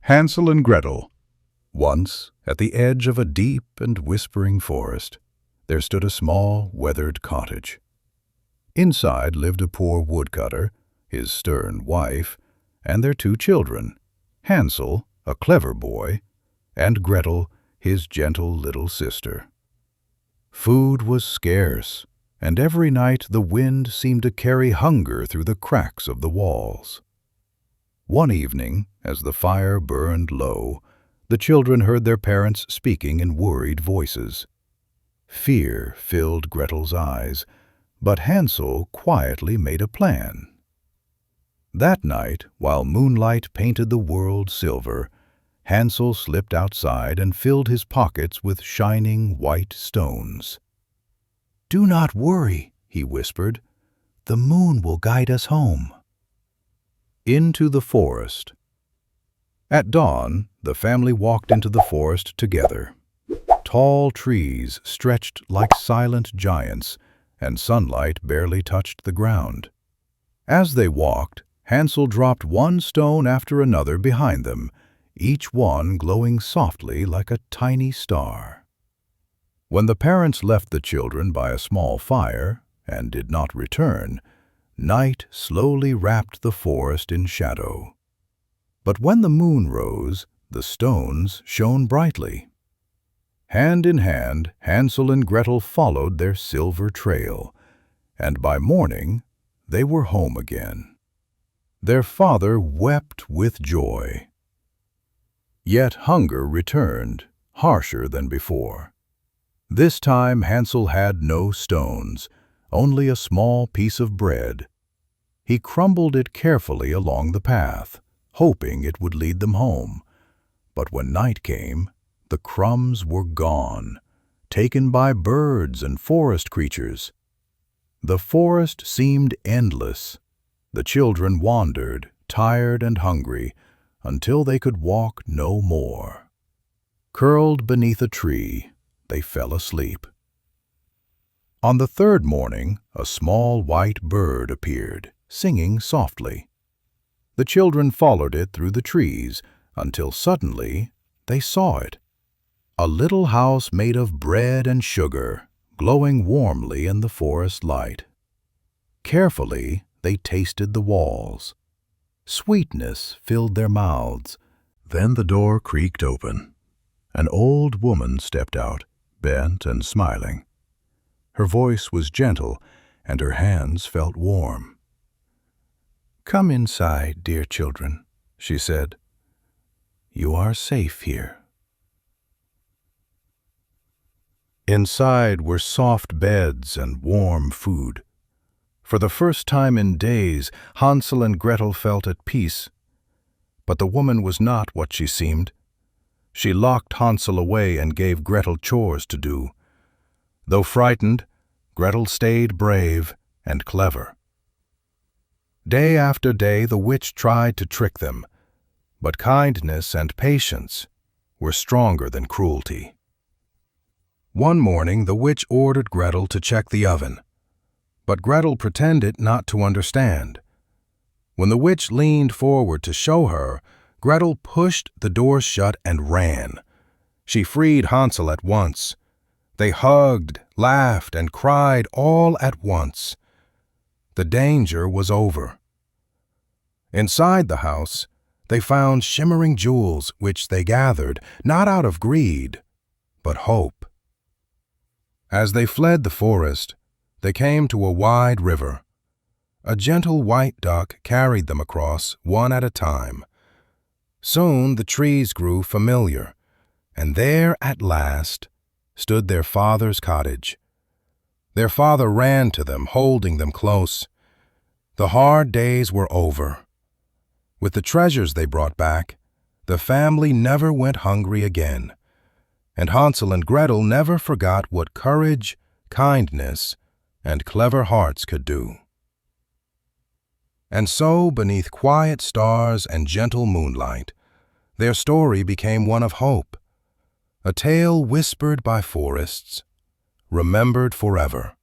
Hansel and Gretel. Once, at the edge of a deep and whispering forest, there stood a small, weathered cottage. Inside lived a poor woodcutter, his stern wife, and their 2 children, Hansel, a clever boy, and Gretel, his gentle little sister. Food was scarce, and every night the wind seemed to carry hunger through the cracks of the walls. One evening, as the fire burned low, the children heard their parents speaking in worried voices. Fear filled Gretel's eyes, but Hansel quietly made a plan. That night, while moonlight painted the world silver, Hansel slipped outside and filled his pockets with shining white stones. "Do not worry," he whispered. "The moon will guide us home." Into the forest. At dawn, the family walked into the forest together. Tall trees stretched like silent giants, and sunlight barely touched the ground. As they walked, Hansel dropped one stone after another behind them, each one glowing softly like a tiny star. When the parents left the children by a small fire and did not return, night slowly wrapped the forest in shadow. But when the moon rose, the stones shone brightly. Hand in hand, Hansel and Gretel followed their silver trail, and by morning they were home again. Their father wept with joy. Yet hunger returned, harsher than before. This time Hansel had no stones, only a small piece of bread. He crumbled it carefully along the path, hoping it would lead them home. But when night came, the crumbs were gone, taken by birds and forest creatures. The forest seemed endless. The children wandered, tired and hungry, until they could walk no more. Curled beneath a tree, they fell asleep. On the 3rd morning, a small white bird appeared, singing softly. The children followed it through the trees until suddenly they saw it. A little house made of bread and sugar, glowing warmly in the forest light. Carefully, they tasted the walls. Sweetness filled their mouths. Then the door creaked open. An old woman stepped out, bent and smiling. Her voice was gentle, and her hands felt warm. "Come inside, dear children," she said. "You are safe here." Inside were soft beds and warm food. For the first time in days, Hansel and Gretel felt at peace. But the woman was not what she seemed. She locked Hansel away and gave Gretel chores to do. Though frightened, Gretel stayed brave and clever. Day after day the witch tried to trick them, but kindness and patience were stronger than cruelty. One morning the witch ordered Gretel to check the oven, but Gretel pretended not to understand. When the witch leaned forward to show her, Gretel pushed the door shut and ran. She freed Hansel at once. They hugged, laughed, and cried all at once. The danger was over. Inside the house, they found shimmering jewels which they gathered, not out of greed, but hope. As they fled the forest, they came to a wide river. A gentle white duck carried them across, one at a time. Soon the trees grew familiar, and there at last stood their father's cottage. Their father ran to them, holding them close. The hard days were over. With the treasures they brought back, the family never went hungry again, and Hansel and Gretel never forgot what courage, kindness, and clever hearts could do. And so, beneath quiet stars and gentle moonlight, their story became one of hope, a tale whispered by forests, remembered forever.